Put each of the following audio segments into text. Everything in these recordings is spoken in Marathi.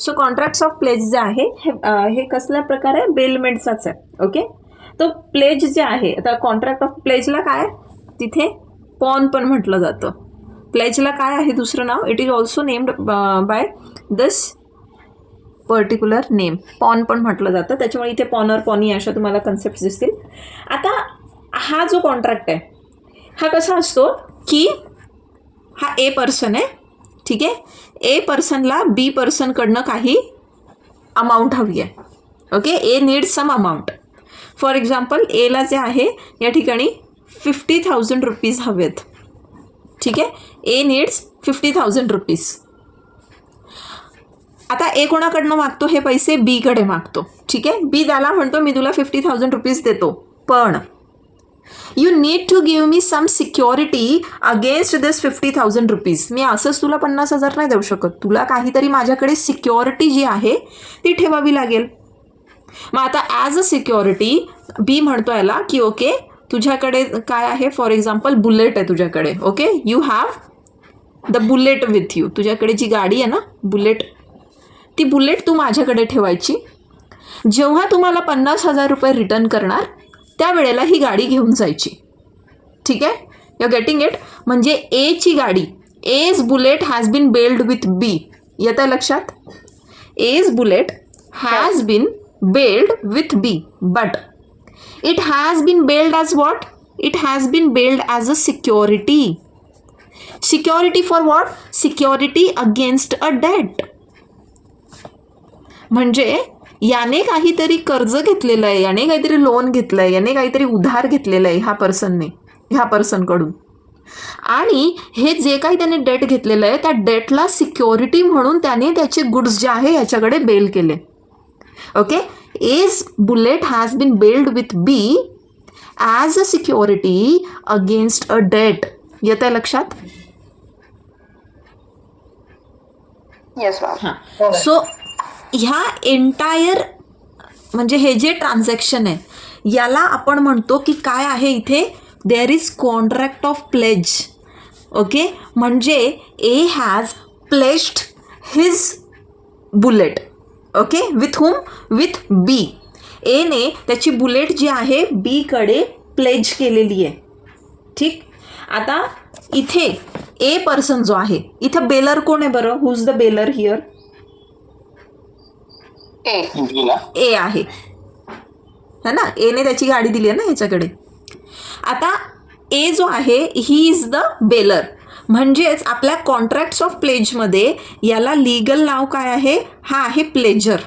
सो कॉन्ट्रॅक्ट्स ऑफ प्लेज जे आहे हे कसल्या प्रकारे बेलमेंटचाच आहे. ओके, तो प्लेज जे आहे, आता कॉन्ट्रॅक्ट ऑफ प्लेजला काय तिथे पॉन पण म्हटलं जातं. प्लेजला काय आहे दुसरं नाव, it is also named by this particular name, pawn पण म्हटलं जातं. त्याच्यामुळे इथे पॉनर पॉनी अशा तुम्हाला कन्सेप्ट दिसतील. आता हा जो कॉन्ट्रॅक्ट आहे हा कसा असतो की हा ए पर्सन आहे, ठीक आहे. ए पर्सनला बी पर्सनकडनं काही अमाऊंट हवी आहे. Okay, a needs some amount. For example एला जे आहे या ठिकाणी 50,000 रुपीज हवेत. ठीक आहे, ए नीड्स 50,000 रुपीज. आता ए कोणाकडनं मागतो हे पैसे, बीकडे मागतो. ठीक आहे, बी त्याला म्हणतो मी तुला 50,000 रुपीज देतो, पण you need to give me some security against this 50,000 rupees. मी असंच तुला 50,000 नाही देऊ शकत, तुला काहीतरी माझ्याकडे सिक्युरिटी जी आहे ती ठेवावी लागेल. मग आता ॲज अ सिक्युरिटी बी म्हणतो याला की ओके तुझ्याकडे काय आहे, फॉर एक्झाम्पल बुलेट आहे तुझ्याकडे. Okay, you have the bullet with you. तुझ्याकडे जी गाडी आहे ना बुलेट, ती बुलेट तू माझ्याकडे ठेवायची. जेव्हा तुम्हाला 50,000 रुपये रिटर्न करणार त्यावेळेला ही गाडी घेऊन जायची. ठीक आहे, यू गेटिंग इट. म्हणजे एची गाडी, as Bullet has been bailed with B. येत आहे लक्षात? As Bullet has been bailed with B, but it has been bailed as what? It has been bailed as a security. Security for what? Security against a debt. म्हणजे याने काहीतरी कर्ज घेतलेलं आहे, याने काहीतरी लोन घेतलं आहे, याने काहीतरी उधार घेतलेलं आहे ह्या पर्सनकडून, आणि हे जे काही त्याने डेट घेतलेलं आहे त्या डेटला सिक्युरिटी म्हणून त्याने त्याचे गुड्स जे आहे याच्याकडे बेल केले. Okay, as Bullet has been bailed with B as a security against a debt. येत आहे लक्षात? Yes ma'am. हां, सो ह्या एंटायर म्हणजे हे जे ट्रान्झॅक्शन आहे याला आपण म्हणतो की काय आहे इथे, there is contract of pledge. Okay, म्हणजे A has placed his Bullet. Okay, with whom? With B. एने त्याची बुलेट जी आहे बीकडे प्लेज केलेली आहे. ठीक, आता इथे ए पर्सन जो आहे, इथं बेलर कोण आहे बरं? हु इज द बेलर हिअर? ए आहे है ना, एने त्याची गाडी दिली आहे ना ह्याच्याकडे. आता ए जो आहे ही इज द बेलर. म्हणजेच आपल्या कॉन्ट्रॅक्ट्स ऑफ प्लेजमध्ये याला लीगल नाव काय आहे? हा आहे प्लेजर.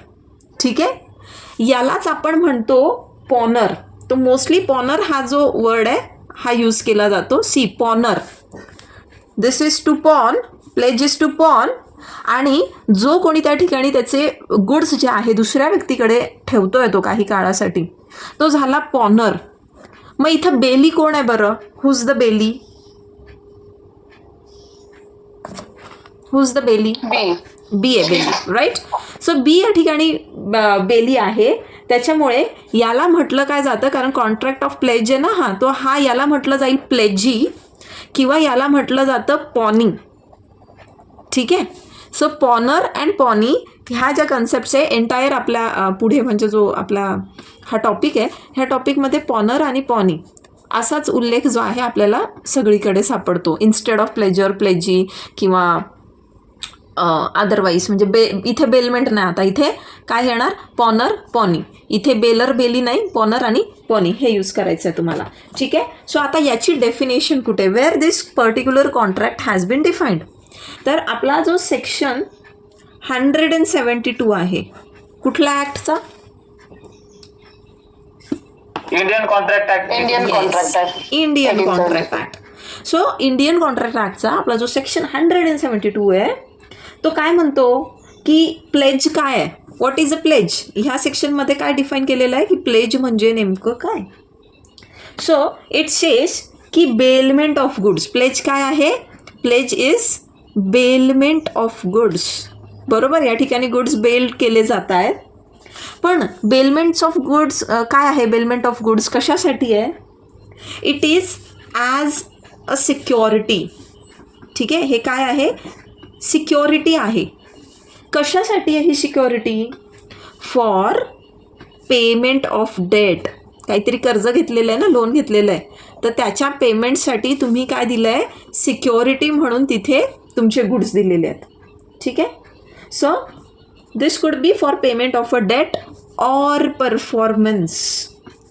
ठीक आहे, यालाच आपण म्हणतो पॉनर. तो मोस्टली पॉनर हा जो वर्ड आहे हा यूज केला जातो. See, pawnor, this is to pawn, pledge is to pawn. आणि जो कोणी त्या ठिकाणी त्याचे गुड्स जे आहे दुसऱ्या व्यक्तीकडे ठेवतोय तो काही काळासाठी, तो झाला पॉनर. मग इथं बेली कोण आहे बरं? Who's the bailee? Who's the bailee? B आहे बेली, राईट. सो बी या ठिकाणी बेली आहे. त्याच्यामुळे याला म्हटलं काय जातं, कारण कॉन्ट्रॅक्ट ऑफ प्लेज आहे ना तो याला म्हटलं जाईल प्लेजी, किंवा याला म्हटलं जातं पॉनी. ठीक आहे, सो पॉनर अँड पॉनी ह्या ज्या कन्सेप्ट्स आहे एंटायर आपल्या पुढे म्हणजे जो आपला हा टॉपिक आहे ह्या टॉपिकमध्ये पॉनर आणि पॉनी असाच उल्लेख जो आहे आपल्याला सगळीकडे सापडतो. इन्स्टेड ऑफ प्लेजर, प्लेजी किंवा अदरवाईज. म्हणजे इथे बेलमेंट नाही, आता इथे काय येणार? पॉनर पॉनी. इथे बेलर बेली नाही, पॉनर आणि पॉनी हे यूज करायचं आहे तुम्हाला. ठीक आहे, सो आता याची डेफिनेशन कुठे? Where this particular contract has been defined. तर आपला जो सेक्शन 172 आहे कुठल्या ॲक्टचा? Indian Contract Act. Indian Contract Act. So Indian Contract ॲक्टचा आपला जो सेक्शन 172 आहे तो काय म्हणतो की प्लेज काय आहे? What is a pledge? ह्या सेक्शनमध्ये काय डिफाईन केलेलं आहे की प्लेज म्हणजे नेमकं काय? सो इट सेज की बेलमेंट ऑफ गुड्स. प्लेज काय आहे? Pledge is bailment of goods. बरोबर, या ठिकाणी गुड्स बेल्ड केले जात आहेत. पण बेलमेंट्स ऑफ गुड्स काय आहे? बेलमेंट ऑफ गुड्स कशासाठी आहे? It is as a security. ठीक आहे, हे काय आहे? सिक्युरिटी आहे. कशासाठी आहे ही security? For payment of debt. काहीतरी कर्ज घेतलेलं आहे ना, लोन घेतलेलं आहे, तर त्याच्या पेमेंटसाठी तुम्ही काय दिलं आहे? सिक्युरिटी म्हणून तिथे तुमचे गुड्स दिलेले आहेत. ठीक आहे. So this could be for payment of a debt or performance.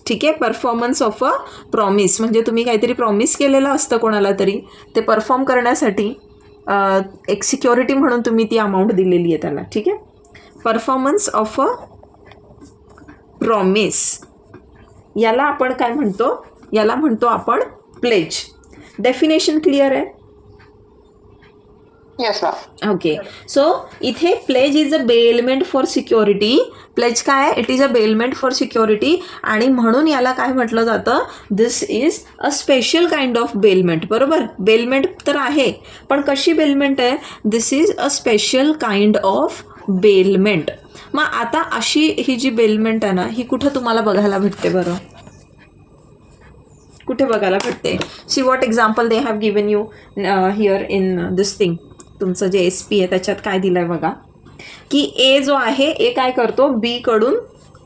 ठीक आहे. परफॉर्मन्स ऑफ अ प्रॉमिस, म्हणजे तुम्ही काहीतरी प्रॉमिस केलेलं असतं कोणाला तरी, ते परफॉर्म करण्यासाठी एक सिक्युरिटी म्हणून तुम्ही ती अमाऊंट दिलेली आहे त्याला. ठीक आहे. परफॉर्मन्स ऑफ अ प्रॉमिस, याला आपण काय म्हणतो? याला म्हणतो आपण प्लेज. डेफिनेशन क्लिअर आहे? Yes ma'am. ओके. सो इथे pledge is a bailment for security. Pledge काय आहे? It is a bailment for security, आणि म्हणून याला काय म्हटलं जातं? This is a special kind of bailment. बरोबर. बेलमेंट तर आहे, पण कशी बेलमेंट आहे? This is a special kind of bailment. मग आता अशी ही जी बेलमेंट आहे ना, ही कुठं तुम्हाला बघायला भेटते बरं? कुठे बघायला भेटते? See what example they have given you here in this thing. तुमचं जे SP आहे त्याच्यात काय दिलं आहे बघा, की ए जो आहे, ए काय करतो? बीकडून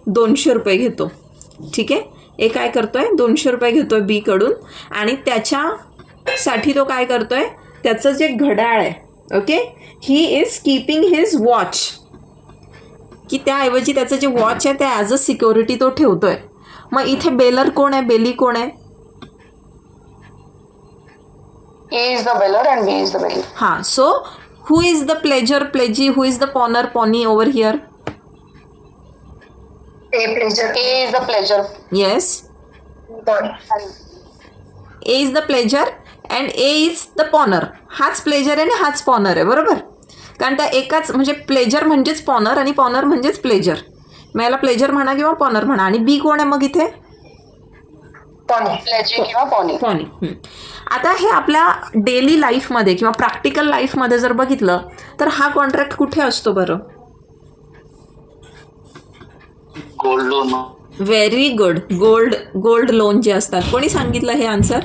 200 रुपये घेतो. ठीक आहे. ए काय करतो आहे? 200 रुपये घेतो आहे बीकडून, आणि त्याच्यासाठी तो काय करतो आहे? त्याचं जे घड्याळ आहे, okay, he is keeping his watch, की त्याऐवजी त्याचं जे वॉच आहे ते ॲज अ सिक्युरिटी तो ठेवतो आहे. मग इथे बेलर कोण आहे? बेली कोण आहे? A is the beller and B is the belly. हां. So who is the pleasure? प्लेजी. Who is the पॉनर? Pony over here. A pleasure. A is the pleasure. Yes. A is the pleasure and A is the पॉनर. हाच प्लेजर आहे आणि हाच पॉनर आहे. बरोबर. कारण त्या एकाच, म्हणजे प्लेजर म्हणजेच पॉनर आणि पॉनर म्हणजेच प्लेजर. मग याला प्लेजर म्हणा किंवा पॉनर म्हणा. आणि बी कोण आहे मग इथे? Pony. Pleasure किंवा pony. पॉनी. आता हे आपल्या डेली लाईफमध्ये किंवा प्रॅक्टिकल लाईफमध्ये जर बघितलं तर हा कॉन्ट्रॅक्ट कुठे असतो बरं? Gold loan. Very good. Gold loan जे असतात. कोणी सांगितलं हे आन्सर?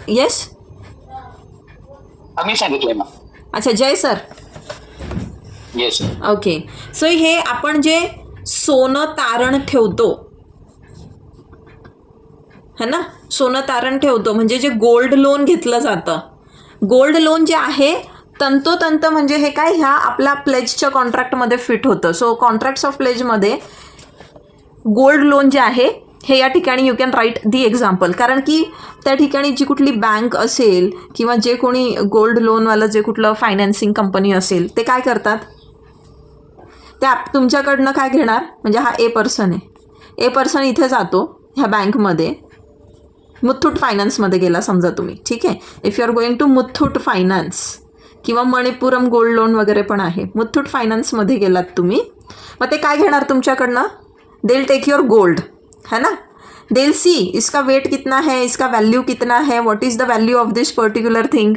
येस. आम्ही सांगितलंय ना. अच्छा, जय सर. येस. ओके. सो हे आपण जे सोनं तारण ठेवतो, है ना, सोनं तारण ठेवतो, म्हणजे जे गोल्ड लोन घेतलं जातं. गोल्ड लोन जे आहे तंतोतंत म्हणजे हे काय, ह्या आपल्या प्लेजच्या कॉन्ट्रॅक्टमध्ये फिट होतं. सो कॉन्ट्रॅक्ट्स ऑफ प्लेजमध्ये गोल्ड लोन जे आहे हे या ठिकाणी you can write the example. कारण की त्या ठिकाणी जी कुठली बँक असेल किंवा जे कोणी गोल्ड लोनवालं जे कुठलं फायनान्सिंग कंपनी असेल ते काय करतात? त्या तुमच्याकडनं काय घेणार? म्हणजे हा ए पर्सन आहे. ए पर्सन इथे जातो ह्या बँकमध्ये, मुथ्थूट फायनान्समध्ये गेला समजा तुम्ही. ठीक आहे. If you are going to Muthoot finance किंवा मणिपुरम गोल्ड लोन वगैरे पण आहे, मुथ्थूट फायनान्समध्ये गेलात तुम्ही, मग ते काय घेणार तुमच्याकडनं? They will take your gold, है ना. दे विल सी इसका वेट कितना है, इसका वैल्यू कितना है, what is the value of this particular thing,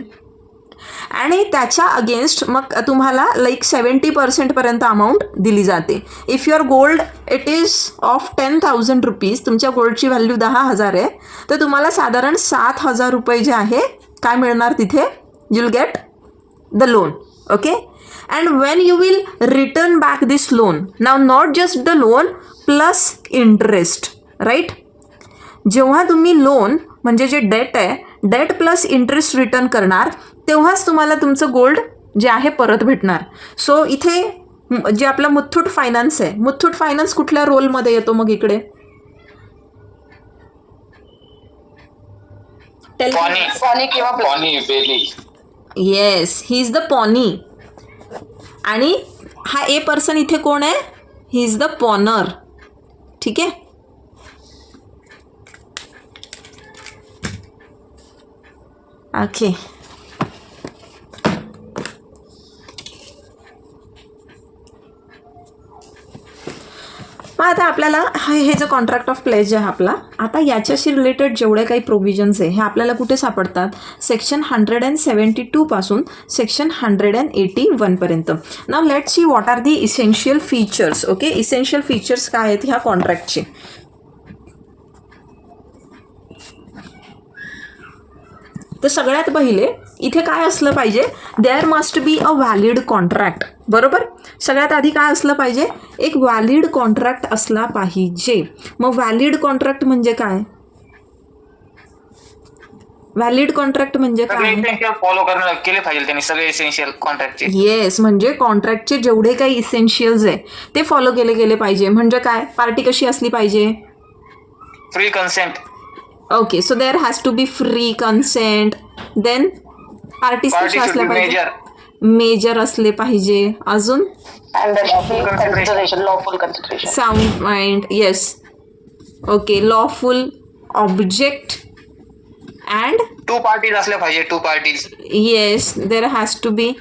आणि त्याच्या अगेन्स्ट मग तुम्हाला लाईक 70% पर्यंत अमाऊंट दिली जाते. If your gold it is of 10,000 rupees, तुमच्या गोल्डची व्हॅल्यू 10,000 आहे, तर तुम्हाला साधारण 7,000 रुपये जे आहे काय मिळणार तिथे? You will get the loan. Okay. And when you will return back this loan, now not just the loan plus interest, right. जेव्हा तुम्ही लोन म्हणजे जे डेट आहे, डेट प्लस इंटरेस्ट रिटर्न करणार, तेव्हाच तुम्हाला तुमचं गोल्ड जे आहे परत भेटणार. सो इथे जे आपला मुथ्थूट फायनान्स आहे, मुथ्थूट फायनान्स कुठल्या रोलमध्ये येतो मग इकडे? पॉनी किंवा pawnee bailee. Yes, he is the pawnee. आणि हा ए पर्सन इथे कोण आहे? He is the pawnor. ठीक आहे. ओके. मग आता आपल्याला हे जे कॉन्ट्रॅक्ट ऑफ प्लेज आहे आपला, आता याच्याशी रिलेटेड जेवढे काही प्रोव्हिजन्स आहे हे आपल्याला कुठे सापडतात? सेक्शन 172 पासून सेक्शन 181 पर्यंत. Now let see what are the essential features. Okay. Essential features काय आहेत ह्या कॉन्ट्रॅक्टचे? तर सगळ्यात पहिले इथे काय असलं पाहिजे, there must be a valid contract. बरोबर, सगळ्यात आधी काय असलं पाहिजे, एक व्हॅलिड कॉन्ट्रॅक्ट असला पाहिजे. मग व्हॅलिड कॉन्ट्रॅक्ट म्हणजे काय, व्हॅलिड कॉन्ट्रॅक्ट म्हणजे काय, फॉलो करणं केले पाहिजे त्यांनी सगळे इसेन्शियल कॉन्ट्रॅक्टचे. येस, म्हणजे कॉन्ट्रॅक्टचे जेवढे काही इसेन्शियल्स आहे ते फॉलो केले गेले पाहिजे. म्हणजे काय, पार्टी कशी असली पाहिजे, free consent. Okay, so there has to be free consent. Then parties कशा असल्या पाहिजे, मेजर असले पाहिजे. अजून sound mind, yes, okay, lawful object and two parties असल्या पाहिजे, two parties. Yes, there has to be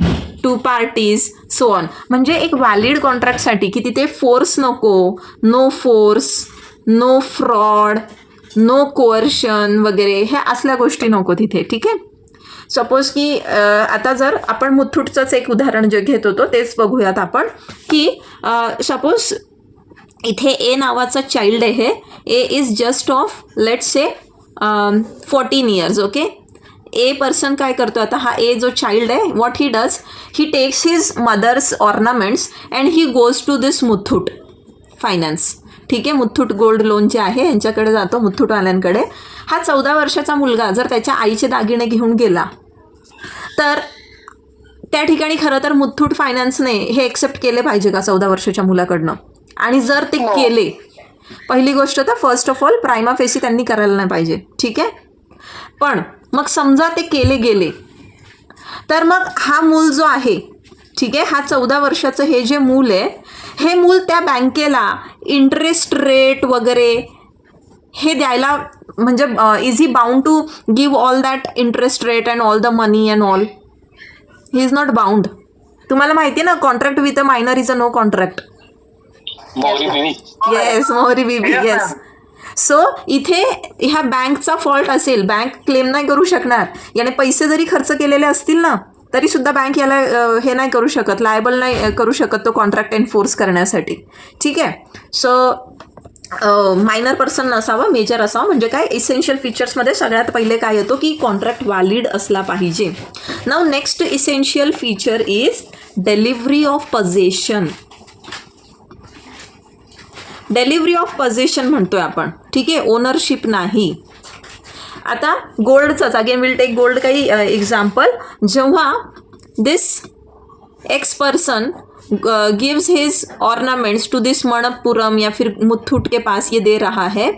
two parties, so on. म्हणजे एक व्हॅलिड कॉन्ट्रॅक्टसाठी की तिथे फोर्स नको, no force, no fraud, no coercion वगैरे, हे असल्या गोष्टी नको तिथे. ठीक आहे. सपोज की आता जर आपण मुथूटचंच एक उदाहरण जे घेत होतो तेच बघूयात आपण, की सपोज इथे ए नावाचा चाइल्ड आहे, A is just of let's say 14 years. Okay, A person काय करतो आता, हा ए जो चाइल्ड आहे, what he does, he takes his mother's ornaments and he goes to this Muthoot Finance. ठीक आहे, मुथूट गोल्ड लोन जे आहे यांच्याकडे जातो, मुथूटवाल्यांकडे. हा 14 वर्षाचा मुलगा जर त्याच्या आईचे दागिने घेऊन गेला तर त्या ठिकाणी खरं तर मुथूट फायनान्सने हे एक्सेप्ट केले पाहिजे का 14 वर्षाच्या मुलाकडनं. आणि जर ते केले, पहिली गोष्ट तर फर्स्ट ऑफ ऑल प्रायमा फेसी त्यांनी करायला नाही पाहिजे. ठीक आहे. पण मग समजा ते केले गेले तर मग हा मूल जो आहे, ठीक आहे, हा 14 वर्षाचं हे जे मूल आहे, हे मूल त्या बँकेला इंटरेस्ट रेट वगैरे हे द्यायला, म्हणजे is he bound to give all that interest rate and all the money and all, he is not bound. तुम्हाला माहिती आहे ना, contract with a minor is a no contract. Yes, Mohori Bibee, yes. So इथे ह्या बँकचा फॉल्ट असेल, बँक क्लेम नाही करू शकणार. याने पैसे जरी खर्च केलेले असतील ना तरी सुद्धा बँक याला हे नाही करू शकत, लायबल नाही करू शकत तो कॉन्ट्रॅक्ट एन्फोर्स करण्यासाठी. ठीक आहे. सो मायनर पर्सन नसावा, मेजर असावा. म्हणजे काय, इसेन्शियल फीचर्समध्ये सगळ्यात पहिले काय येतो की कॉन्ट्रॅक्ट व्हॅलिड असला पाहिजे. Now next essential feature is delivery of possession. Delivery of possession म्हणतोय आपण. ठीक आहे, ओनरशिप नाही. आता गोल्डचंच, अगेन विल टेक गोल्ड काही एक्झाम्पल. जेव्हा this X person gives his ornaments to this Manappuram या फिर मुथूट के पास ये दे रहा है,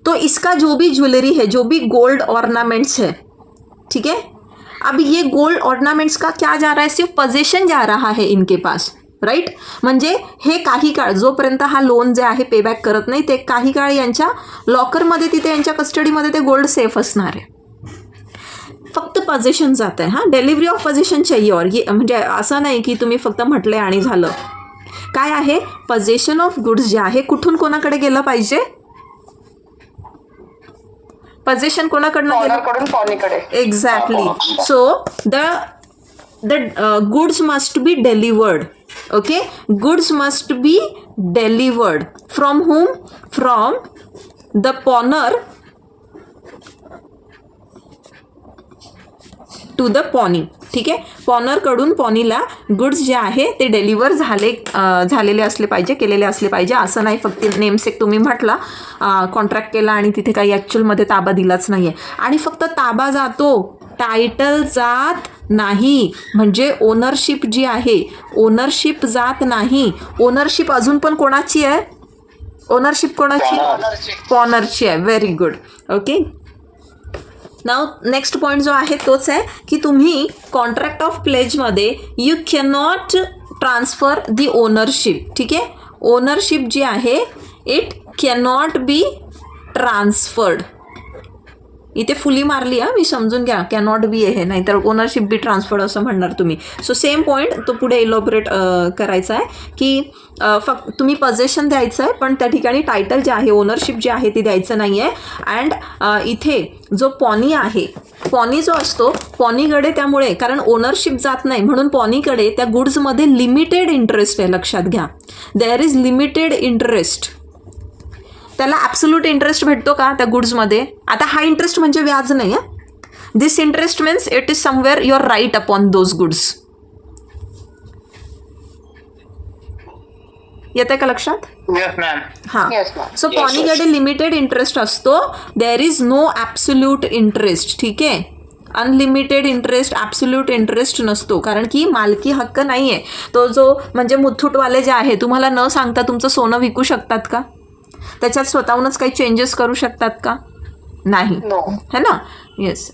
तो इसका जो भी ज्वेलरी है, जो भी गोल्ड ऑर्नामेंट्स है, ठीक है, अब ये गोल्ड ऑर्नामेंट्स का क्या जा रहा है, सिर्फ पोजेशन जा रहा है इनके पास. राईट. म्हणजे हे काही काळ जोपर्यंत हा लोन जे आहे पेबॅक करत नाही ते काही काळ यांच्या लॉकरमध्ये, तिथे यांच्या कस्टडीमध्ये ते गोल्ड सेफ असणार आहे. फक्त पोझेशन जात आहे. हां, डिलिव्हरी ऑफ पोझेशन चाहिए. और ये म्हणजे असं नाही की तुम्ही फक्त म्हटले आणि झालं. काय आहे, पोझेशन ऑफ गुड्स जे आहे कुठून कोणाकडे गेलं पाहिजे, पोझेशन कोणाकडनं गेलं, exactly. So the goods must B delivered. Okay, goods must be delivered from whom, from the pawner to the pawny. ठीक आहे, पॉनरकडून पॉनीला गुड्स जे आहे ते डिलिव्हर झालेले असले पाहिजे, केलेले असले पाहिजे. असं नाही फक्त नेमसेक तुम्ही म्हटला, कॉन्ट्रॅक्ट केला आणि तिथे काही ॲक्च्युअलमध्ये ताबा दिलाच नाही आहे. आणि फक्त ताबा जातो, टायटल जात नाही. म्हणजे ओनरशिप जी आहे, ओनरशिप जात नाही. ओनरशिप अजून पण कोणाची आहे, ओनरशिप कोणाची, पॉनरची आहे. Very good. Okay. Now next point जो आहे तोच आहे की तुम्ही कॉन्ट्रॅक्ट ऑफ प्लेजमध्ये you cannot transfer the ownership. ठीक आहे, ओनरशिप जी आहे इट कॅनॉट बी ट्रान्सफर्ड. इथे फुली मारली आहे, मी समजून घ्या, कॅनॉट बी आहे, नाहीतर ओनरशिप बी ट्रान्सफर्ड असं म्हणणार तुम्ही. सो सेम पॉईंट तो पुढे इलॉबरेट करायचा आहे की फक्त तुम्ही पोझेशन द्यायचं आहे पण त्या ठिकाणी टायटल जे आहे, ओनरशिप जे आहे ती द्यायचं नाही आहे. अँड इथे जो पॉनी आहे, पॉनी जो असतो, पॉनीकडे त्यामुळे कारण ओनरशिप जात नाही म्हणून पॉनीकडे त्या गुड्समध्ये लिमिटेड इंटरेस्ट आहे. लक्षात घ्या, देअर इज लिमिटेड इंटरेस्ट. त्याला ॲब्सोल्यूट इंटरेस्ट भेटतो का त्या गुड्समध्ये? आता हा इंटरेस्ट म्हणजे व्याज नाही आहे, this interest means it is somewhere your right upon those goods. येते का लक्षात? Yes ma'am. हां, Yes, ma'am. सो पॉनीकडे लिमिटेड इंटरेस्ट असतो. There is no absolute interest. ठीक आहे, अनलिमिटेड इंटरेस्ट, ॲब्सोल्यूट इंटरेस्ट नसतो, कारण की मालकी हक्क नाही आहे. तो जो म्हणजे मुथूटवाले जे आहे, तुम्हाला न सांगता तुमचं सोनं विकू शकतात का? त्याच्यात स्वतःहूनच काही चेंजेस करू शकतात का? नाही, No. है ना? येस.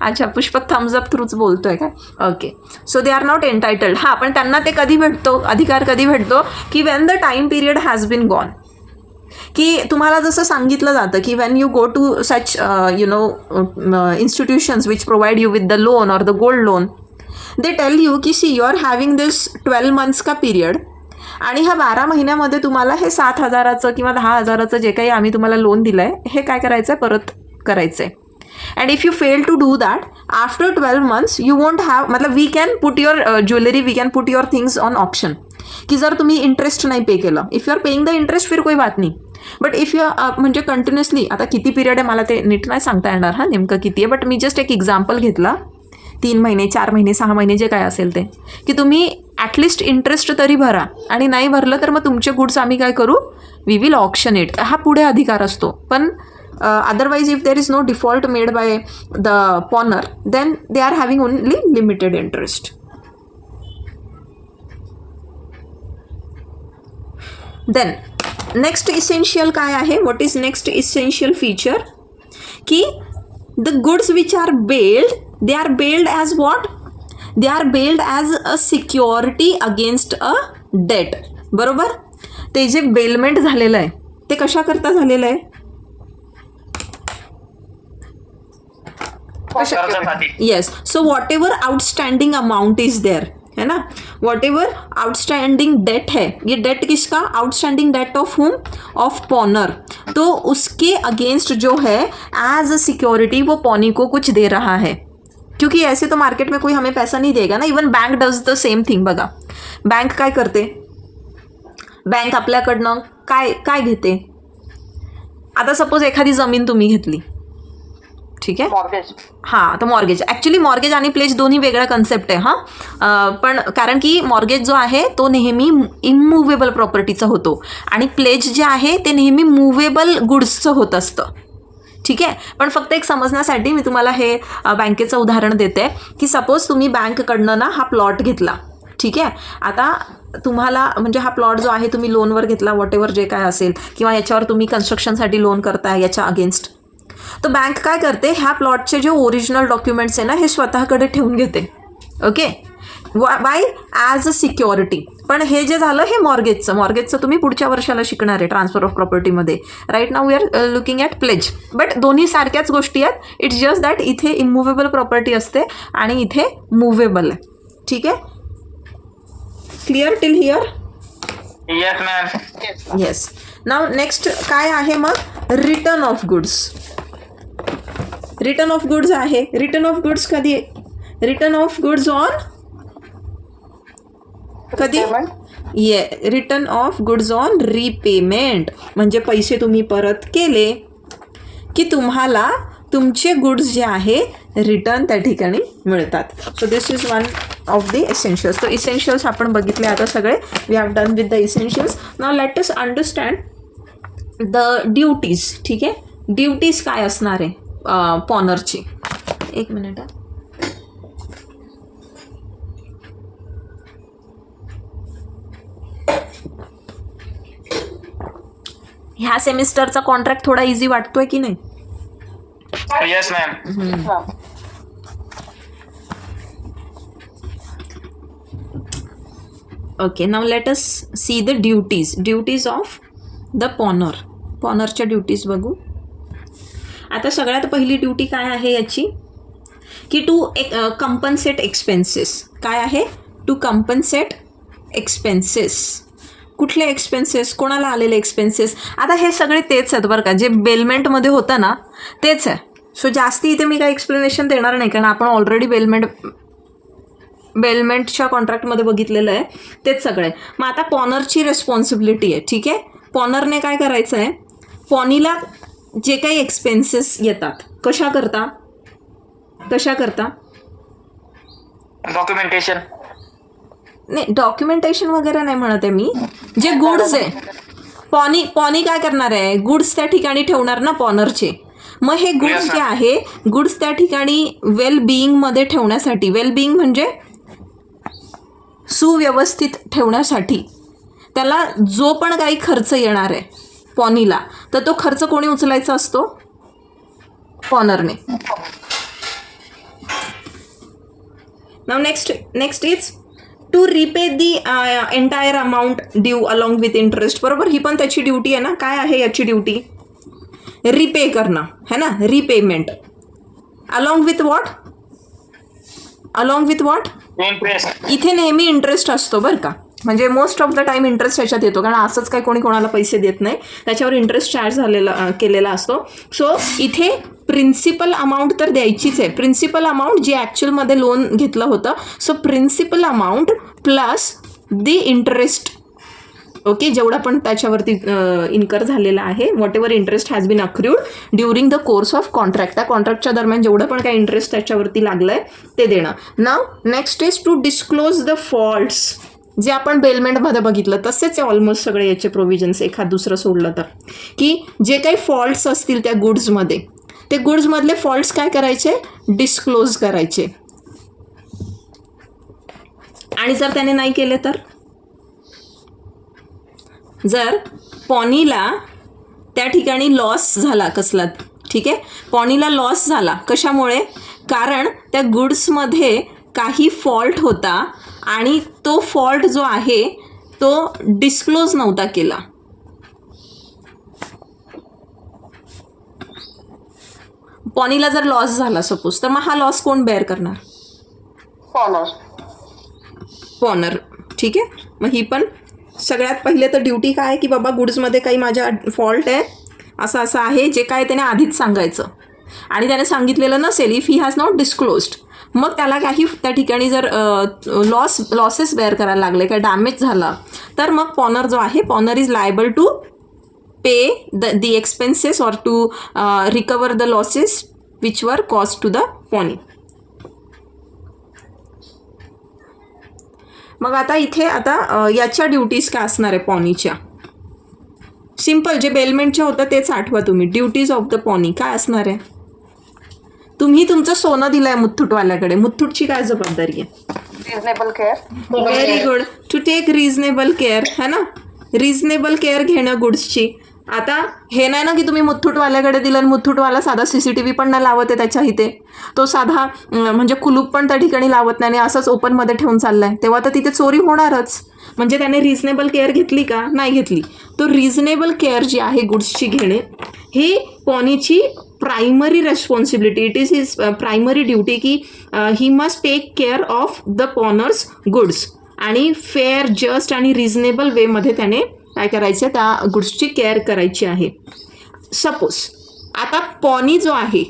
अच्छा, पुष्पक थम्सअप थ्रूच बोलतोय का? Okay, so they are not entitled. हां, पण त्यांना ते कधी भेटतो, अधिकार कधी भेटतो, की when the time period has been gone. की तुम्हाला जसं सांगितलं जातं की when you go to such institutions which provide you with the loan or the gold loan, they tell you की see you are having this 12 months का पिरियड, आणि ह्या 12 महिन्यामध्ये तुम्हाला हे 7,000 किंवा 10,000 जे काही आम्ही तुम्हाला लोन दिलं आहे हे काय करायचं आहे, परत करायचं आहे. And if you fail to do that after 12 months you won't have, मतलब we can put your jewellery, we can put your things on option. की जर तुम्ही इंटरेस्ट नाही पे केलं, if you are paying the interest फिर कोई बात नाही, बट इफ यू म्हणजे कंटिन्युअसली, आता किती पिरियड आहे मला ते नीट नाही सांगता येणार हां नेमकं किती आहे, बट मी जस्ट एक एक्झाम्पल घेतला, 3 महिने 4 महिने 6 महिने जे काय असेल ते, की तुम्ही ॲटलिस्ट इंटरेस्ट तरी भरा, आणि नाही भरलं तर मग तुमचे गुड्स आम्ही काय करू, वी विल ऑक्शन इट. हा पुढे अधिकार असतो. पण otherwise if there is no default made by the pawnor then they are having only limited interest. Then next essential काय आहे, what is next essential feature, की the goods which are bailed, they are bailed as what, they are bailed as a security against a debt. बरोबर, ते जे बेलमेंट झालेलं आहे ते कशाकरता झालेलं आहे, कर्जासाठी. Yes. So whatever outstanding amount is there, है ना, वॉट एवर आउटस्टैंडिंग डेट है, ये डेट किसका, outstanding date of hmm, of पॉनर, तो उसके अगेंस्ट जो है एज अ सिक्योरिटी वो पॉनी को कुछ दे रहा है. क्योंकि ऐसे तो मार्केट में कोई हमें पैसा नहीं देगा ना. Even bank does the same thing. बघा, बँक काय करते, बँक आपल्याकडनं काय काय घेते. आता सपोज एखादी जमीन तुम्ही घेतली, ठीक आहे, मॉर्गेज. हां, तर मॉर्गेज, ॲक्च्युली मॉर्गेज आणि प्लेज दोन्ही वेगळा कन्सेप्ट आहे. हां, पण कारण की मॉर्गेज जो आहे तो नेहमी इममुवेबल प्रॉपर्टीचा होतो, आणि प्लेज जे आहे ते नेहमी मुवेबल गुड्सचं होत असतं. ठीक आहे, पण फक्त एक समजण्यासाठी मी तुम्हाला हे बँकेचं उदाहरण देते, की सपोज तुम्ही बँककडनं ना हा प्लॉट घेतला. ठीक आहे, आता तुम्हाला म्हणजे हा प्लॉट जो आहे तुम्ही लोनवर घेतला, वॉट एव्हर जे काय असेल, किंवा याच्यावर तुम्ही कन्स्ट्रक्शनसाठी लोन करताय याच्या अगेन्स्ट, तर बँक काय करते, ह्या प्लॉटचे जे ओरिजिनल डॉक्युमेंट्स आहे ना हे स्वतःकडे ठेवून घेते. Okay, by as a security. पण हे जे झालं हे मॉर्गेजचं तुम्ही पुढच्या वर्षाला शिकणार आहे ट्रान्सफर ऑफ प्रॉपर्टीमध्ये. Right now we are looking at pledge, but दोन्ही सारख्याच गोष्टी आहेत. इट्स जस्ट दॅट इथे इममुवेबल प्रॉपर्टी असते आणि इथे मुवेबल आहे. ठीक आहे, clear till here? Yes ma'am. Yes. Now next काय आहे मग, return of goods. Return of goods आहे. रिटर्न ऑफ गुड्स कधी, रिटर्न ऑफ गुड्स ऑन कधी, ये return of goods on repayment, म्हणजे पैसे तुम्ही परत केले की तुम्हाला तुमचे गुड्स जे आहे रिटर्न त्या ठिकाणी मिळतात. So this is one of the essentials. तो इसेन्शियल्स आपण बघितले आता सगळे. We have done with the essentials. Now let us understand the duties. ठीक आहे, ड्युटीज काय असणार आहे पॉनरची. एक मिनिट. ह्या सेमिस्टरचा कॉन्ट्रॅक्ट थोडा इझी वाटतोय की नाही? Yes ma'am. Okay, now let us see the duties of the pawnor. पॉनरच्या ड्युटीज बघू. आता सगळ्यात पहिली ड्युटी काय आहे याची, की टू कंपन्सेट एक्सपेन्सेस. काय आहे, टू कंपन्सेट एक्सपेन्सेस. कुठले एक्सपेन्सेस, कोणाला आलेले एक्सपेन्सेस. आता हे सगळे तेच आहेत बरं का, जे बेलमेंटमध्ये होतं ना तेच आहे. सो जास्ती इथे मी काही एक्सप्लेनेशन देणार नाही, कारण आपण ऑलरेडी बेलमेंटच्या कॉन्ट्रॅक्टमध्ये बघितलेलं आहे तेच सगळे. मग आता पॉनरची रेस्पॉन्सिबिलिटी आहे. ठीक आहे, पॉनरने काय करायचं आहे, पॉनीला जे काही एक्सपेन्सेस येतात कशा करता, कशा करता? डॉक्युमेंटेशन. नाही, डॉक्युमेंटेशन वगैरे नाही म्हणत आहे मी. जे गुड्स आहे, पॉनी काय करणार आहे? गुड्स त्या ठिकाणी ठेवणार ना पॉनरचे. मग हे गुड्स Yes, जे ma'am. आहे, गुड्स त्या ठिकाणी वेल बिईंगमध्ये ठेवण्यासाठी, वेल बिईंग म्हणजे सुव्यवस्थित ठेवण्यासाठी त्याला जो पण काही खर्च येणार आहे पॉनीला, तर तो खर्च कोणी उचलायचा असतो? पॉनरने. Now next is to repay the entire amount due along with interest. बरोबर, ही पण त्याची ड्युटी आहे ना. काय आहे याची ड्युटी? रिपे करणं है ना, repayment. Along with what? Along with what? Interest. इथे नेहमी इंटरेस्ट असतो बरं का. म्हणजे most of the time interest याच्यात येतो, कारण असंच काही कोणी कोणाला पैसे देत नाही, त्याच्यावर इंटरेस्ट चार्ज केलेला असतो. सो इथे प्रिन्सिपल अमाऊंट तर द्यायचीच आहे. प्रिन्सिपल अमाऊंट जी ॲक्च्युअलमध्ये लोन घेतलं होतं. So principal amount plus the interest. Okay, जेवढा पण त्याच्यावरती इन्कर झालेला आहे, whatever interest has been accrued during the course of contract. त्या कॉन्ट्रॅक्टच्या दरम्यान जेवढं पण काही इंटरेस्ट त्याच्यावरती लागलं आहे ते देणं. Now next is to disclose the faults. जे आपण बेलमेंटमध्ये बघितलं तसेच आहे ऑलमोस्ट सगळे याचे प्रोव्हिजन्स, एखाद दुसरं सोडलं तर, की जे काही फॉल्ट्स असतील त्या गुड्समध्ये, ते गुड्समधले फॉल्ट्स काय करायचे? डिस्क्लोज करायचे. आणि जर त्याने नाही केले तर, जर पॉनीला त्या ठिकाणी लॉस झाला कसला, ठीक आहे, पॉनीला लॉस झाला कशामुळे? कारण त्या गुड्समध्ये काही फॉल्ट होता आणि तो फॉल्ट जो आहे तो डिस्क्लोज नव्हता केला. पॉनीला जर लॉस झाला सपोज, तर मग हा लॉस कोण बेअर करणार? पॉनर. ठीक आहे, मग ही पण सगळ्यात पहिले तर ड्युटी काय आहे की बाबा गुड्समध्ये काही माझ्या फॉल्ट आहे, असं असं आहे, जे काय त्याने आधीच सांगायचं. आणि त्याने सांगितलेलं नसेल, if he has not disclosed, मग त्याला काही त्या ठिकाणी जर लॉसेस बेअर करायला लागले, काय डॅमेज झाला, तर मग पॉनर जो आहे, pawnor is liable to pay the expenses और to recover the losses which were caused to the pawnee. मग आता इथे याच्या ड्युटीज काय असणार आहे पॉनीच्या? सिम्पल, जे बेलमेंटच्या होतं तेच आठवा तुम्ही. ड्युटीज ऑफ द पॉनी काय असणार आहे? तुम्ही तुमचं सोनं दिलंय मुथ्थूटवाल्याकडे, मुथ्थूटची काय जबाबदारी आहे? Reasonable care. Very good, to take reasonable care, है ना. रिजनेबल केअर घेणं गुड्सची. आता हे नाही ना की तुम्ही मुथ्थूटवाल्याकडे दिलं आणि मुथ्थूटवाला साधा CCTV पण नाही लावत आहे त्याच्या इथे, तो साधा म्हणजे कुलूप पण त्या ठिकाणी लावत नाही आणि असंच ओपनमध्ये ठेवून चाललाय, तेव्हा तर तिथे चोरी होणारच. म्हणजे त्याने रिजनेबल केअर घेतली का? नाही घेतली. तो रिजनेबल केअर जी आहे गुड्सची घेणे, हे पॉनीची primary responsibility. It is his primary duty की he must take care of the pawnor's goods, आणि फेअर, जस्ट आणि रिजनेबल वेमध्ये त्याने काय करायचं? त्या गुड्सची केअर करायची आहे. सपोज आता पॉनी जो आहे,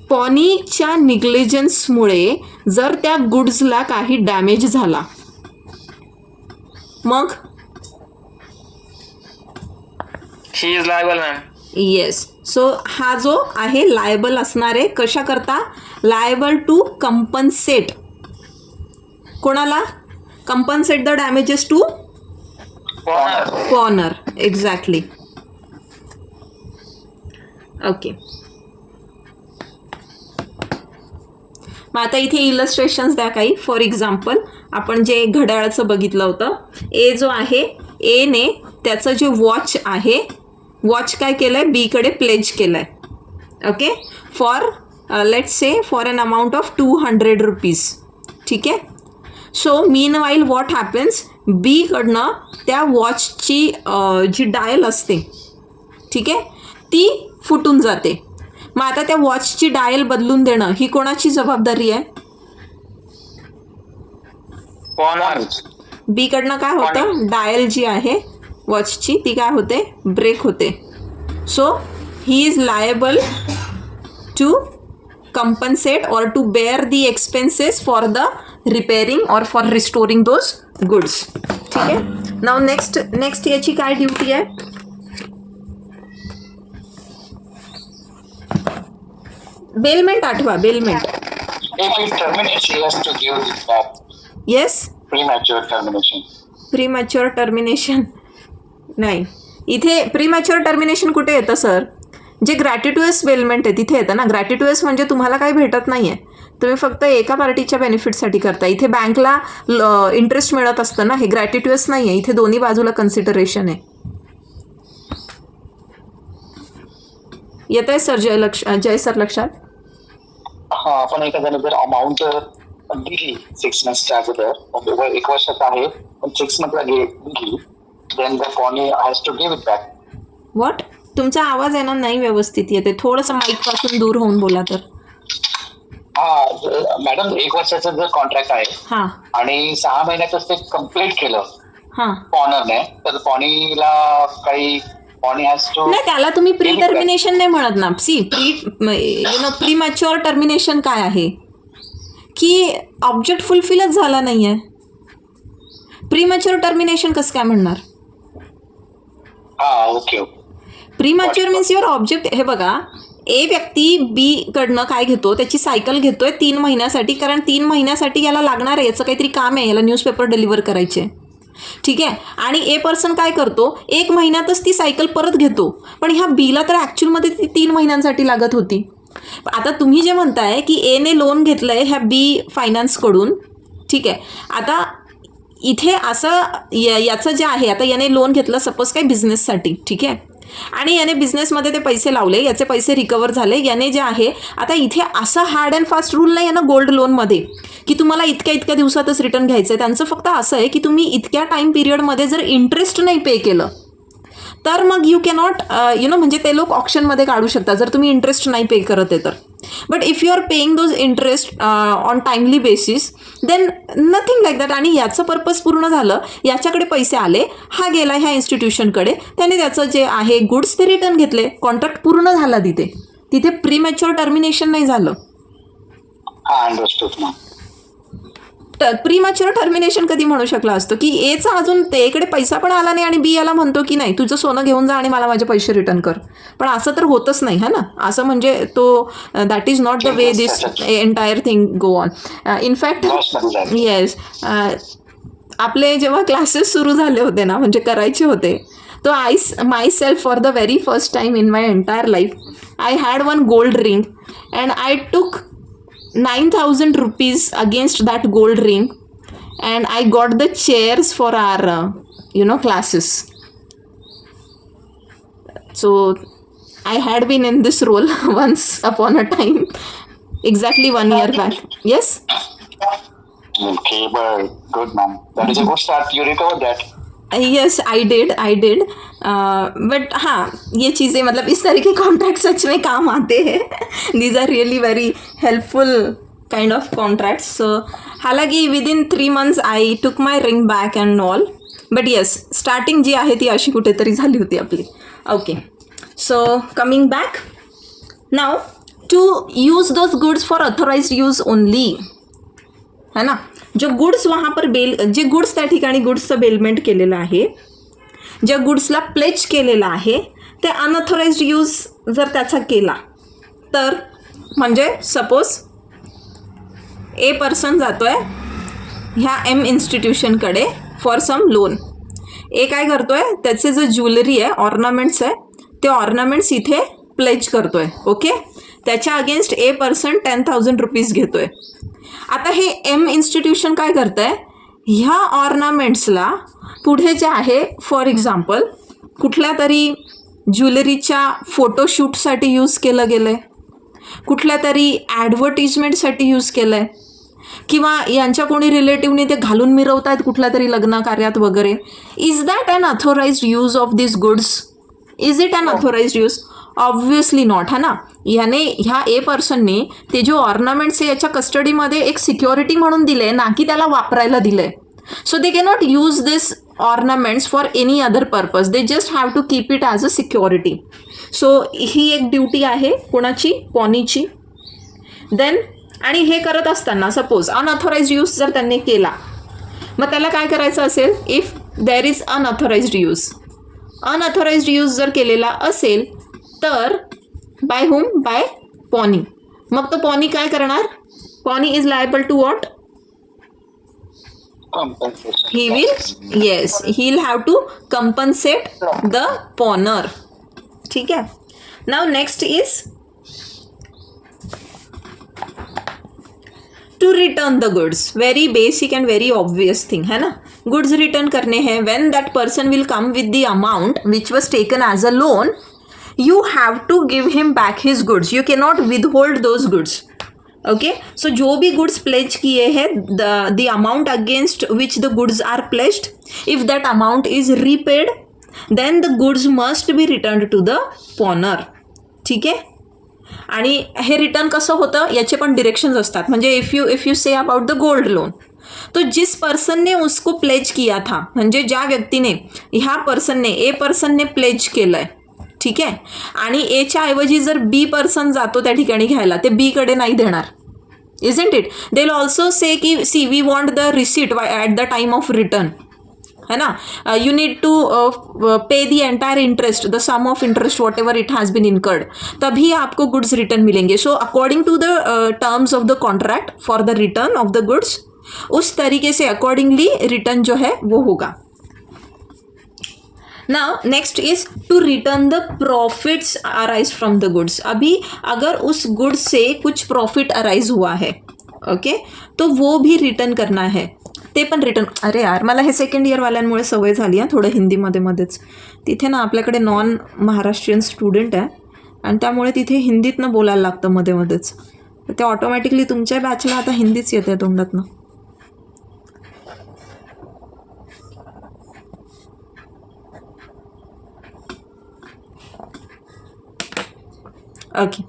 पॉनीच्या निग्लिजन्समुळे जर त्या गुड्सला काही डॅमेज झाला, मग she is liable ma'am. Yes. So हा जो आहे लायबल असणार आहे कशा करता? Liable to compensate. कोणाला? Compensate the damages to pawnor. Exactly. Okay, मग आता इथे इलस्ट्रेशन्स द्या काही. फॉर एक्झाम्पल, आपण जे घड्याळाचं बघितलं होतं, ए जो आहे, एने त्याचं जे वॉच आहे, वॉच काय केलं आहे? बीकडे प्लेज केलं आहे. Okay, for let's say for an amount of 200 rupees. ठीक आहे. So meanwhile what happens, बीकडनं त्या वॉचची जी डायल असते, ठीक आहे, ती फुटून जाते. मग आता त्या वॉचची डायल बदलून देणं ही कोणाची जबाबदारी आहे? पॉनर. बीकडनं काय होतं? डायल जी आहे वॉचची ती काय होते? ब्रेक होते. So he is liable to compensate or to bear the expenses for the repairing or for restoring those goods. ठीक आहे. नाव नेक्स्ट याची काय ड्युटी आहे? बेलमेंट आठवा. Bailment If you terminate, she has to give it back. Yes, Premature termination. Premature termination नाही. इथे प्रीमॅच्युअर टर्मिनेशन कुठे येतं सर? जे ग्रॅटिट्युअस बेलमेंट आहे तिथे येतं ना. ग्रॅटिट्युअस म्हणजे तुम्हाला काही भेटत नाही आहे, तुम्ही फक्त एका पार्टीच्या बेनिफिटसाठी करता. इथे बँकला इंटरेस्ट मिळत असतं ना, हे ग्रॅटिट्युअस नाही आहे. इथे दोन्ही बाजूला कन्सिडरेशन आहे. येत आहे सर जय सर लक्षात? हा, आपण एखाद्याने जर अमाऊंट दिली 6 मंथच्या अगोदर, 1 वर्षाचा आहे पण 6 मंथला दिली, then the pawnee has to give it back. What? तुमचा आवाज आहे ना नाही व्यवस्थित येते, थोडंसं माईकपासून दूर होऊन बोला तर. हा मॅडम, 1 वर्षाचं जर कॉन्ट्रॅक्ट आहे हां आणि 6 महिन्यातच ते कम्प्लीट केलं हां. पॉनरने, तर पॉनीला काही पॉनी हॅज टू. नाही, त्याला तुम्ही प्री टर्मिनेशन नाही म्हणत ना. सी प्री मॅच्युअर टर्मिनेशन काय आहे की ऑब्जेक्ट फुलफिलच झाला नाही आहे. प्री मॅच्युअर टर्मिनेशन कसं काय म्हणणार? हा, okay okay. Pre mature means your object. हे बघा, ए व्यक्ती बी कडनं काय घेतो, त्याची सायकल घेतोय 3 महिन्यासाठी, कारण 3 महिन्यासाठी याला लागणार आहे, याचं काहीतरी काम आहे, याला न्यूजपेपर डिलिव्हर करायचे, ठीक आहे. आणि ए पर्सन काय करतो, 1 महिन्यातच ती सायकल परत घेतो, पण ह्या बीला तर ॲक्च्युअलमध्ये ती 3 महिन्यांसाठी लागत होती. आता तुम्ही जे म्हणताय की एने लोन घेतलं आहे ह्या बी फायनान्सकडून, ठीक आहे. आता इथे असं याचं जे आहे, आता याने लोन घेतलं सपोज काय बिझनेससाठी, ठीक आहे, आणि याने बिझनेसमध्ये ते पैसे लावले, याचे पैसे रिकवर झाले, याने जे आहे, आता इथे असं हार्ड अँड फास्ट रूल नाही आहे ना गोल्ड लोनमध्ये की तुम्हाला इतक्या दिवसातच रिटर्न घ्यायचं आहे. त्यांचं फक्त असं आहे की तुम्ही इतक्या टाईम पिरियडमध्ये जर इंटरेस्ट नाही पे केलं तर मग यू कॅनॉट म्हणजे ते लोक ऑप्शनमध्ये काढू शकतात जर तुम्ही इंटरेस्ट नाही पे करत आहे तर. But if you are paying those interest on timely basis then nothing like that. आणि याचं पर्पज पूर्ण झालं, याच्याकडे पैसे आले, हा गेला ह्या इन्स्टिट्यूशनकडे, त्याने त्याचं जे आहे गुड्स ते रिटर्न घेतले, कॉन्ट्रॅक्ट पूर्ण झाला. तिथे प्रीमॅच्युअर टर्मिनेशन नाही झालं. हा, अंडरस्टूड मॅम. प्रीमॅच्युअर टर्मिनेशन कधी म्हणू शकला असतो की एचा अजून तेकडे पैसा पण आला नाही आणि बी याला म्हणतो की नाही तुझं सोनं घेऊन जा आणि मला माझे पैसे रिटर्न कर. पण असं तर होतच नाही है ना. असं म्हणजे तो that is not the way this entire thing go on. In fact yes, आपले जेव्हा क्लासेस सुरू झाले होते ना, म्हणजे करायचे होते, तो myself for the very first time in my entire life I had one gold ring and I took 9,000 rupees against that gold ring and I got the chairs for our classes. So I had been in this role once upon a time, exactly 1 year back. Yes? Okay, but good ma'am. That is a good start. You recovered that. Yes, I did. But हाँ, ये चीज़ें मतलब इस तरह के कॉन्ट्रैक्ट सच में काम आते हैं. These are really very helpful kind of contracts. So हालांकि within 3 months I took my ring back and all. But yes, starting जी आहे ती अशी कुठेतरी झाली होती आपली. Okay, so coming back now to use those goods for authorised use only, है ना. जो गुड्स वहाँ पर जे गुड्स त्या ठिकाणी गुड्सचं बेलमेंट केलेलं आहे, ज्या गुड्सला प्लेज केलेलं आहे, ते अनऑथोराइज्ड यूज जर त्याचा केला तर, म्हणजे सपोज ए पर्सन जातोय ह्या एम इन्स्टिट्यूशनकडे फॉर सम लोन. ए काय करतोय, त्याचे जे ज्वेलरी आहे, ऑर्नामेंट्स आहे, ते ऑर्नामेंट्स इथे प्लेज करतोय. ओके, त्याच्या अगेन्स्ट ए पर्सन 10,000 rupees घेतोय. आता हे एम इन्स्टिट्यूशन काय करतं आहे, ह्या ऑर्नामेंट्सला पुढे जे आहे, फॉर एक्झाम्पल कुठल्या तरी ज्वेलरीच्या फोटोशूटसाठी यूज केलं गेलं आहे, कुठल्या तरी ॲडव्हर्टिजमेंटसाठी यूज केलं आहे, किंवा यांच्या कोणी रिलेटिव्हनी ते घालून मिरवत आहेत कुठल्या तरी लग्न कार्यात वगैरे. Is that unauthorised use of this goods? Is it unauthorised use? Obviously not, है ना. ह्याने ह्या ए पर्सनने ते जो ऑर्नामेंट्स आहे याच्या कस्टडीमध्ये एक सिक्युरिटी म्हणून दिले, ना की त्याला वापरायला दिले. So they cannot use this ornaments for any other purpose, they just have to keep it as a security. So ही एक ड्युटी आहे कोणाची, पॉनीची. देन आणि हे करत असताना सपोज अनऑथोराइज्ड यूज जर त्यांनी केला, मग त्याला काय करायचं असेल, if there is unauthorised use जर केलेला असेल तर बाय हुम, बाय पॉनी. मग तो पॉनी काय करणार, Pawnee is liable to what? Compensation. He will, yes, he'll have to compensate the pawner. ठीक है. Now next is to return the goods. Very basic and very obvious thing है ना. Goods return करने हैं. When that person will come with the amount which was taken as a loan, you have to give him back his goods. You cannot withhold those goods. Okay so जो भी गुड्स प्लेज किए हैं the amount against which the goods are placed if that amount is repaid then the goods must be return to the pawnor. ठीक आहे. आणि हे रिटर्न कसं होतं याचे पण डिरेक्शन्स असतात. म्हणजे if you say about the gold loan तो जिस पर्सन ने उसको प्लेज किया था म्हणजे ज्या व्यक्तीने ह्या पर्सनने ए पर्सनने प्लेज केलं आहे. ठीक आहे. आणि एच्या ऐवजी जर बी पर्सन जातो त्या ठिकाणी घ्यायला ते बीकडे नाही देणार. Isn't it. They will also say की see we want the receipt at the time of return है ना. You need to pay the entire interest the sum of interest whatever it has been incurred तभी आपको गुड्स रिटर्न मिलेंगे. So according to the terms of the contract for the return of the goods उस तरीके से अकॉर्डिंगली रिटर्न जो है वो होगा. Now next is to return the profits arise from the goods. अभी अगर उस गुड्स से कुछ प्रॉफिट अराइज हुआ है ओके तो वो भी रिटर्न करना है. ते पण रिटर्न. अरे यार मला हे सेकंड इयरवाल्यांमुळे सवय झाली आहे थोडं हिंदीमध्ये मध्येच. तिथे ना आपल्याकडे नॉन महाराष्ट्रीयन स्टुडंट आहे आणि त्यामुळे तिथे हिंदीतनं बोलायला लागतं मध्ये मध्येच. तर ते ऑटोमॅटिकली तुमच्या बॅचला आता हिंदीच येते तोंडातनं. ओके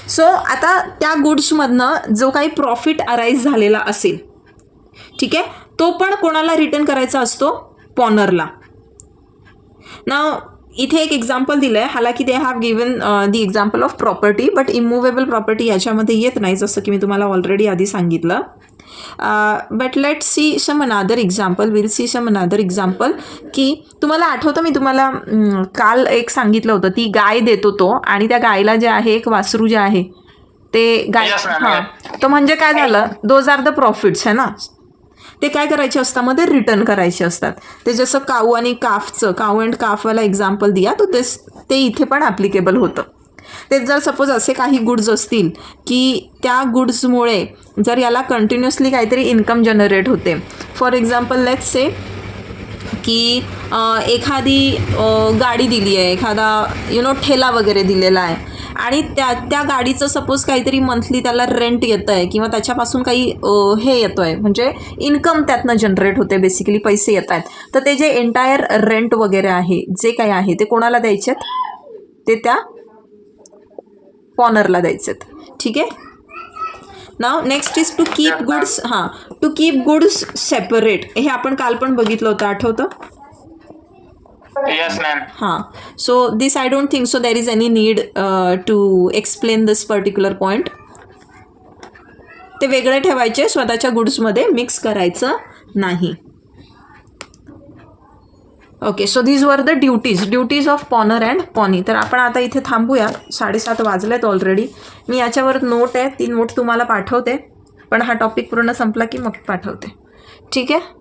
सो आता त्या गुड्समधनं जो काही प्रॉफिट अराईज झालेला असेल ठीक आहे तो पण कोणाला रिटर्न करायचा असतो पॉनरला. नाव इथे एक एक्झाम्पल दिलं आहे. हालाकी they have given the example of property but immovable property याच्यामध्ये येत नाही जसं की मी तुम्हाला ऑलरेडी आधी सांगितलं. बट लेट सी सम अनादर एक्झाम्पल विल सी सम अनादर एक्झाम्पल की तुम्हाला आठवतं मी तुम्हाला काल एक सांगितलं होतं ती गाय देतो तो आणि त्या गायला जे आहे एक वासरू जे आहे ते गाय हां तो म्हणजे काय झालं दोज आर द प्रॉफिट्स है ना. ते काय करायचे असतात मध्ये रिटर्न करायचे असतात. ते जसं काऊ आणि काफचं काऊ अँड काफवाला एक्झाम्पल दिया तो ते इथे पण ॲप्लिकेबल होतं. ते जर सपोज असे काही गुड्स असतील की त्या गुड्समुळे जर याला कंटिन्युअसली काहीतरी इन्कम जनरेट होते. फॉर एक्झाम्पल लेट्स से की एखादी गाडी दिली आहे एखादा ठेला वगैरे दिलेला आहे आणि त्या गाडीचं सपोज काहीतरी मंथली त्याला रेंट येतं आहे किंवा त्याच्यापासून काही हे येतो आहे म्हणजे इन्कम त्यातनं जनरेट होते बेसिकली पैसे येत आहेत. तर ते जे एंटायर रेंट वगैरे आहे जे काही आहे ते कोणाला द्यायचे ते त्या पॉनरला द्यायचेत. ठीक आहे. Now next is to keep goods to keep goods separate. हे आपण काल पण बघितलं होतं आठवतं. Yes, ma'am. So this I don't think so there is any need to explain this particular point. ते वेगळे ठेवायचे स्वतःच्या गुड्समध्ये मिक्स करायचं नाही. Okay so these were the duties of पॉनर and pony. तर आपण आता इथे थांबूया. 7:30 वाजलेत ऑलरेडी. मी याच्यावर नोट आहे ती नोट तुम्हाला पाठवते पण हा टॉपिक पूर्ण संपला की मग पाठवते. ठीक आहे.